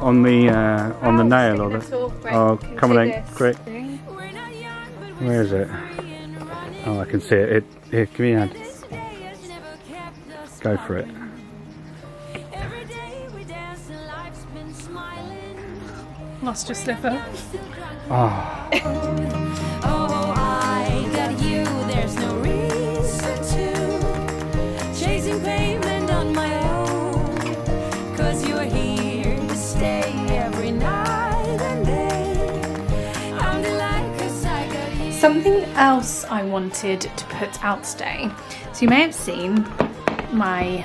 on the nail or the? Right, Oh, come on then, this. quick. Where is it? Oh, I can see it. Here, give me a hand. Go for it. Lost your slipper. Oh. Oh, I got you, there's no reason to chasing payment on my own, 'cause you're here to stay every night and day. I'm delighted 'cause I got you. Something else I wanted to put out today. So you may have seen my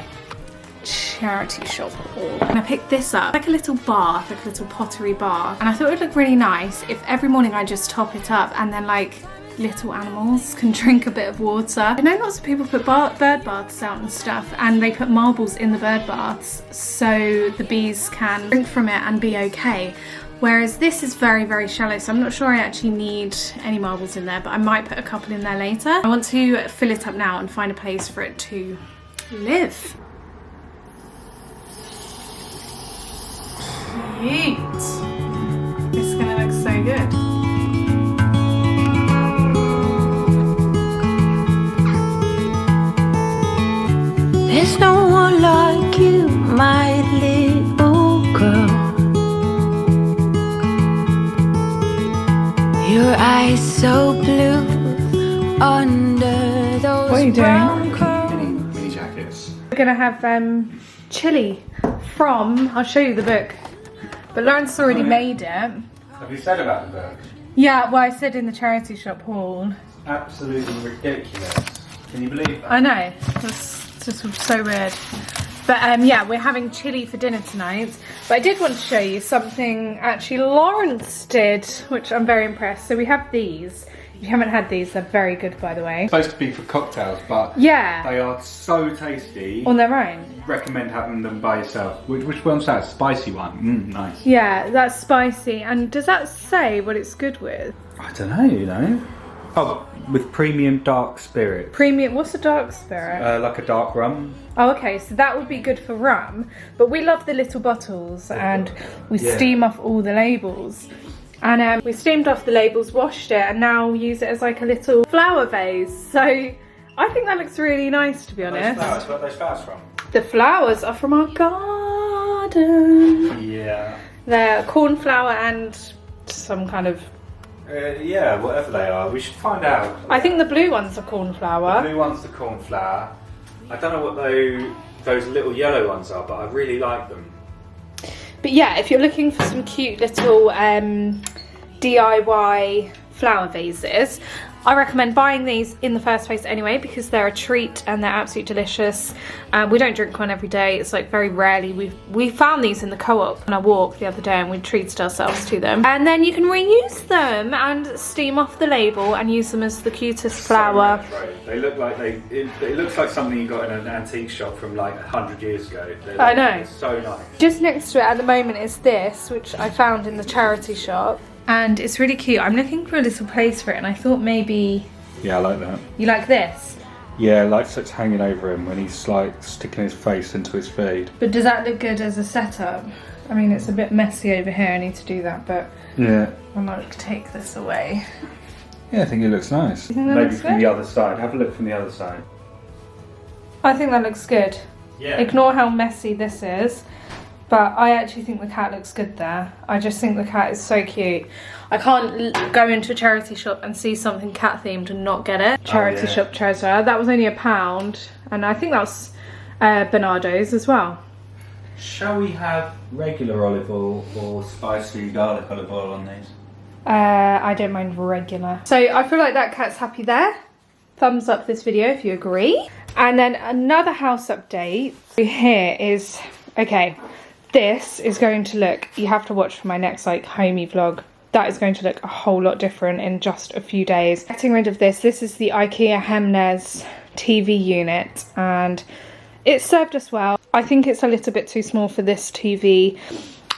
charity shop haul. And I picked this up, like a little bath, like a little pottery bath. And I thought it would look really nice if every morning I just top it up and then like little animals can drink a bit of water. I know lots of people put bird baths out and stuff, and they put marbles in the bird baths so the bees can drink from it and be okay. Whereas this is very, very shallow, so I'm not sure I actually need any marbles in there, but I might put a couple in there later. I want to fill it up now and find a place for it to live. Cute. This is gonna look so good. There's no one like you, my little girl. Your eyes so blue under those What are you doing? brown curls. Mini jackets. We're gonna have chili from, I'll show you the book, but Lauren's already made it. Have you said about the book? Yeah, well I said in the charity shop haul. Absolutely ridiculous. Can you believe that? I know, that's just so weird. But yeah, we're having chili for dinner tonight. But I did want to show you something actually Lawrence did, which I'm very impressed. So we have these. If you haven't had these, they're very good, by the way. Supposed to be for cocktails, but Yeah, they are so tasty. on their own. Recommend having them by yourself. Which one's that? Spicy one. Nice. Yeah, that's spicy. And does that say what it's good with? I don't know, you know. Oh, with premium dark spirit. Premium, what's a dark spirit? Like a dark rum. Oh, okay, so that would be good for rum. But we love the little bottles and we steam off all the labels. And we steamed off the labels, washed it, and now use it as like a little flower vase. So I think that looks really nice, to be honest. Where are those flowers from? The flowers are from our garden. Yeah. They're cornflower and some kind of... Yeah, whatever they are. We should find out. I think the blue ones are The cornflower. blue one's the cornflower. I don't know what those little yellow ones are, but I really like them. But yeah, if you're looking for some cute little DIY flower vases, I recommend buying these in the first place anyway, because they're a treat and they're absolutely delicious. We don't drink one every day. It's like very rarely. We found these in the co-op on our walk the other day and we treated ourselves to them. And then you can reuse them and steam off the label and use them as the cutest flower. So retro. They look like it looks like something you got in an antique shop from like 100 years ago. I know. It's so nice. Just next to it at the moment is this, which I found in the charity shop. And it's really cute. I'm looking for a little place for it and I thought maybe... Yeah, I like that. You like this? Yeah, like it's hanging over him when he's like sticking his face into his feed. But does that look good as a setup? I mean, it's a bit messy over here. I need to do that, but Yeah. I'll like take this away. Yeah, I think it looks nice. You think that Maybe looks from good? the other side. Have a look from the other side. I think that looks good. Yeah. Ignore how messy this is, but I actually think the cat looks good there. I just think the cat is so cute. I can't go into a charity shop and see something cat themed and not get it. Charity shop treasure. That was only £1, and I think that was Bernardo's as well. Shall we have regular olive oil or spicy garlic olive oil on these? I don't mind regular. So I feel like that cat's happy there. Thumbs up this video if you agree. And then another house update here is, okay, this is going to look, you have to watch for my next like homey vlog. That is going to look a whole lot different in just a few days. Getting rid of this. This is the IKEA Hemnes TV unit and it served us well. I think it's a little bit too small for this TV.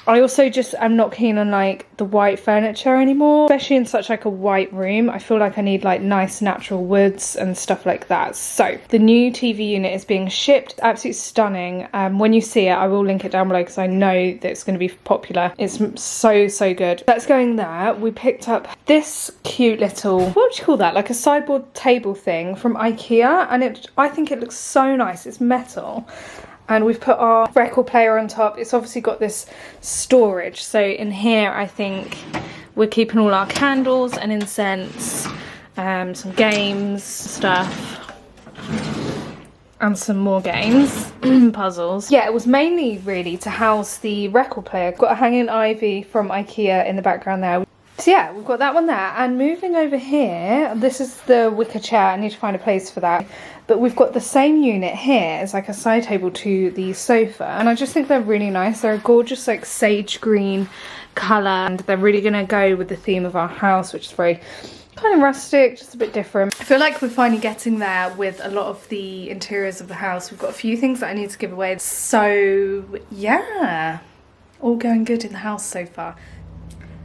I also just am not keen on like the white furniture anymore, especially in such like a white room. I feel like I need like nice natural woods and stuff like that. So the new TV unit is being shipped. Absolutely stunning. When you see it, I will link it down below because I know that it's going to be popular. It's so good. That's going there. We picked up this cute little, what would you call that, like a sideboard table thing from IKEA, and I think it looks so nice. It's metal. And we've put our record player on top. It's obviously got this storage. So in here, I think we're keeping all our candles and incense, some games, stuff, and some more games, puzzles. Yeah, it was mainly really to house the record player. Got a hanging ivy from IKEA in the background there. So yeah, we've got that one there. And moving over here, this is the wicker chair. I need to find a place for that. But we've got the same unit here as like a side table to the sofa. And I just think they're really nice. They're a gorgeous like sage green colour. And they're really going to go with the theme of our house, which is very kind of rustic, just a bit different. I feel like we're finally getting there with a lot of the interiors of the house. We've got a few things that I need to give away. So yeah, all going good in the house so far.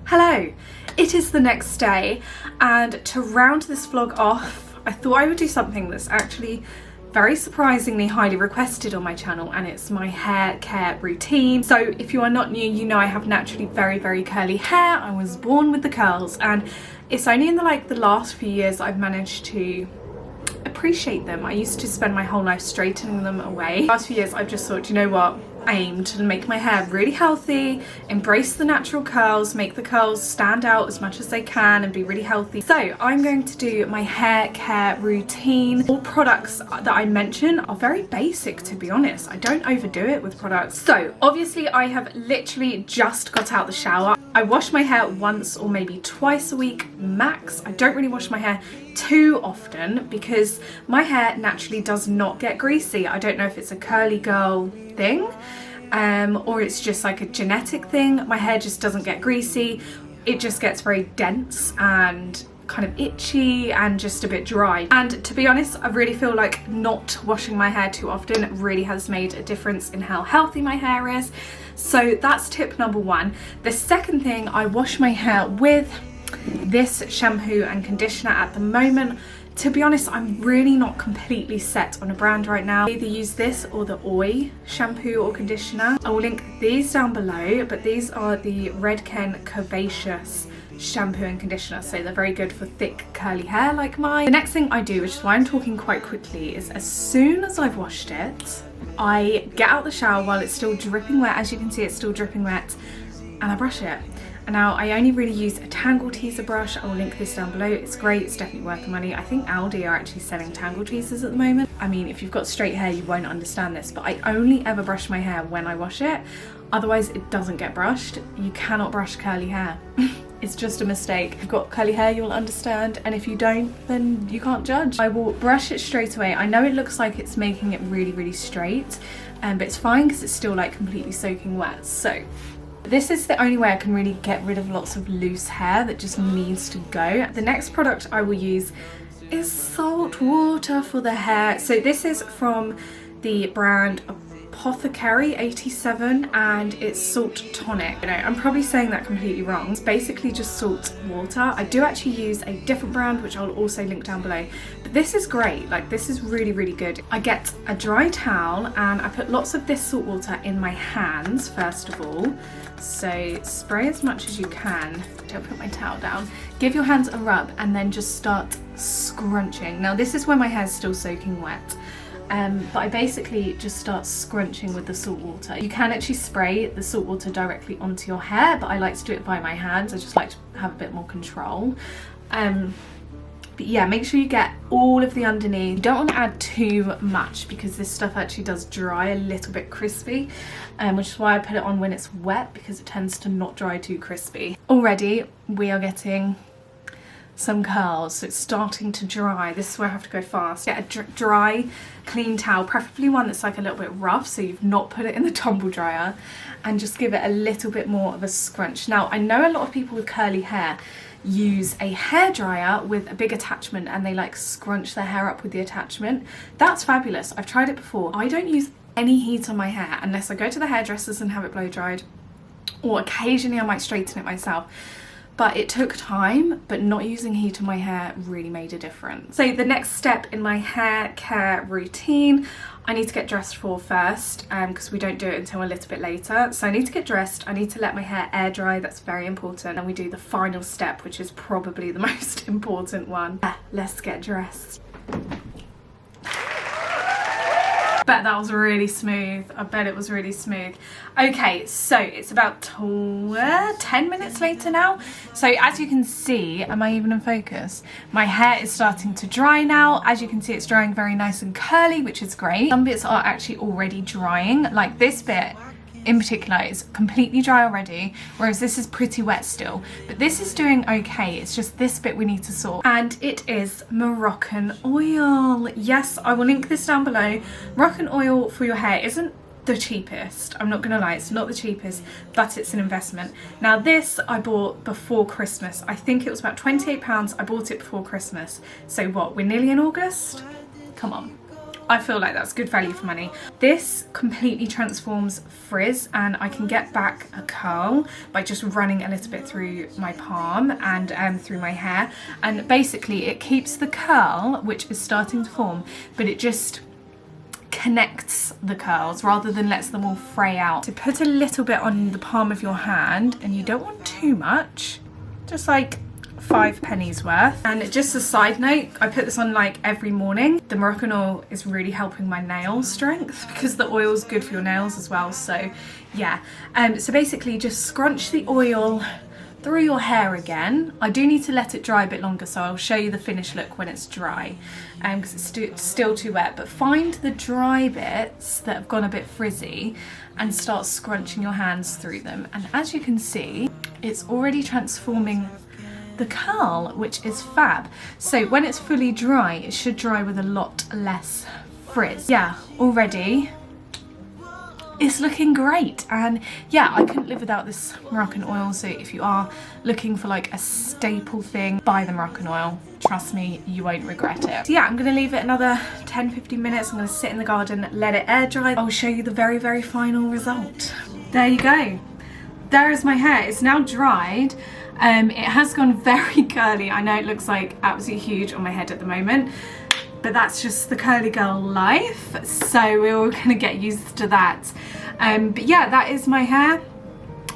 Hello, it is the next day, and to round this vlog off, I thought I would do something that's actually very surprisingly highly requested on my channel, and it's my hair care routine. So if you are not new, you know I have naturally very curly hair. I was born with the curls, and it's only in the last few years I've managed to appreciate them. I used to spend my whole life straightening them away. The last few years I've just thought, you know what, I aim to make my hair really healthy, embrace the natural curls, make the curls stand out as much as they can and be really healthy. So I'm going to do my hair care routine. All products that I mention are very basic, to be honest. I don't overdo it with products. So obviously I have literally just got out the shower. I wash my hair once or maybe twice a week max. I don't really wash my hair too often because my hair naturally does not get greasy. I don't know if it's a curly girl thing or it's just like a genetic thing. My hair just doesn't get greasy. It just gets very dense and kind of itchy and just a bit dry. And to be honest, I really feel like not washing my hair too often really has made a difference in how healthy my hair is. So that's tip number one. The second thing, I wash my hair with this shampoo and conditioner at the moment. To be honest, I'm really not completely set on a brand right now. I either use this or the Oil shampoo or conditioner. I will link these down below, but these are the Redken Curvaceous shampoo and conditioner, so they're very good for thick curly hair like mine. The next thing I do, which is why I'm talking quite quickly, is as soon as I've washed it, I get out the shower while it's still dripping wet. As you can see, it's still dripping wet, and I brush it. And now I only really use a Tangle Teezer brush. I will link this down below. It's great, it's definitely worth the money. I think Aldi are actually selling Tangle Teezers at the moment. I mean, if you've got straight hair, you won't understand this, but I only ever brush my hair when I wash it. Otherwise, it doesn't get brushed. You cannot brush curly hair. It's just a mistake. If you've got curly hair, you'll understand, and if you don't, then you can't judge. I will brush it straight away. I know it looks like it's making it really straight, but it's fine because it's still like completely soaking wet. So this is the only way I can really get rid of lots of loose hair that just needs to go. The next product I will use is salt water for the hair. So this is from the brand Apothecary 87, and it's salt tonic. You know, I'm probably saying that completely wrong. It's basically just salt water. I do actually use a different brand, which I'll also link down below. But this is great. Like, this is really good. I get a dry towel and I put lots of this salt water in my hands first of all. So spray as much as you can. Don't put my towel down. Give your hands a rub and then just start scrunching. Now this is when my hair's still soaking wet. But I basically just start scrunching with the salt water. You can actually spray the salt water directly onto your hair, but I like to do it by my hands. I just like to have a bit more control. But yeah, make sure you get all of the underneath. You don't want to add too much because this stuff actually does dry a little bit crispy, which is why I put it on when it's wet, because it tends to not dry too crispy. Already we are getting some curls, so it's starting to dry. This is where I have to go fast. Get a dry, clean towel, preferably one that's like a little bit rough, so you've not put it in the tumble dryer, and just give it a little bit more of a scrunch. Now, I know a lot of people with curly hair use a hairdryer with a big attachment and they like scrunch their hair up with the attachment. That's fabulous. I've tried it before. I don't use any heat on my hair unless I go to the hairdressers and have it blow dried, or occasionally I might straighten it myself. But it took time, but not using heat on my hair really made a difference. So the next step in my hair care routine, I need to get dressed for first, because we don't do it until a little bit later. So I need to get dressed, I need to let my hair air dry, that's very important. And we do the final step, which is probably the most important one. Let's get dressed. I bet that was really smooth. I bet it was really smooth. Okay, so it's about 10 minutes later now. So as you can see, am I even in focus? My hair is starting to dry now. As you can see, it's drying very nice and curly, which is great. Some bits are actually already drying. Like this bit in particular is completely dry already, whereas this is pretty wet still, but this is doing okay. It's just this bit we need to sort, and it is Moroccan oil. Yes, I will link this down below. Moroccan oil for your hair isn't the cheapest, I'm not gonna lie, it's not the cheapest, but it's an investment. Now this I bought before Christmas. I think it was about £28. I bought it before Christmas, so what, we're nearly in August? Come on, I feel like that's good value for money. This completely transforms frizz, and I can get back a curl by just running a little bit through my palm and through my hair. And basically it keeps the curl, which is starting to form, but it just connects the curls rather than lets them all fray out. So put a little bit on the palm of your hand, and you don't want too much, just like 5 pennies worth. And just a side note, I put this on like every morning. The Moroccan oil is really helping my nail strength because the oil is good for your nails as well. So yeah, so basically just scrunch the oil through your hair again. I do need to let it dry a bit longer, so I'll show you the finished look when it's dry, because it's still too wet. But find the dry bits that have gone a bit frizzy and start scrunching your hands through them. And as you can see, it's already transforming the curl, which is fab. So when it's fully dry, it should dry with a lot less frizz. Yeah, already it's looking great. And yeah, I couldn't live without this Moroccan oil. So if you are looking for like a staple thing, buy the Moroccan oil. Trust me, you won't regret it. So yeah, I'm gonna leave it another 10-15 minutes. I'm gonna sit in the garden, let it air dry. I'll show you the very, very final result. There you go. There is my hair. It's now dried. It has gone very curly. I know it looks like absolutely huge on my head at the moment, but that's just the curly girl life. So we're all gonna get used to that. But yeah, that is my hair.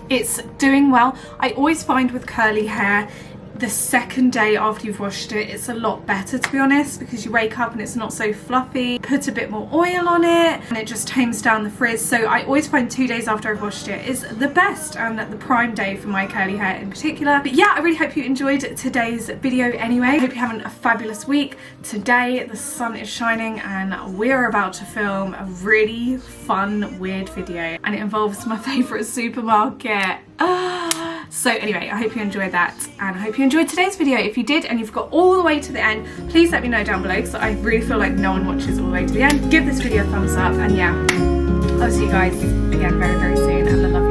It's doing well. I always find with curly hair, the second day after you've washed it, it's a lot better, to be honest, because you wake up and it's not so fluffy. Put a bit more oil on it and it just tames down the frizz. So I always find 2 days after I've washed it is the best, and the prime day for my curly hair in particular. But yeah, I really hope you enjoyed today's video anyway. I hope you're having a fabulous week. Today the sun is shining and we're about to film a really fun, weird video, and it involves my favourite supermarket. So anyway, I hope you enjoyed that, and I hope you enjoyed today's video. If you did and you've got all the way to the end, please let me know down below, because I really feel like no one watches all the way to the end. Give this video a thumbs up, and yeah, I'll see you guys again very, very soon, and I love you.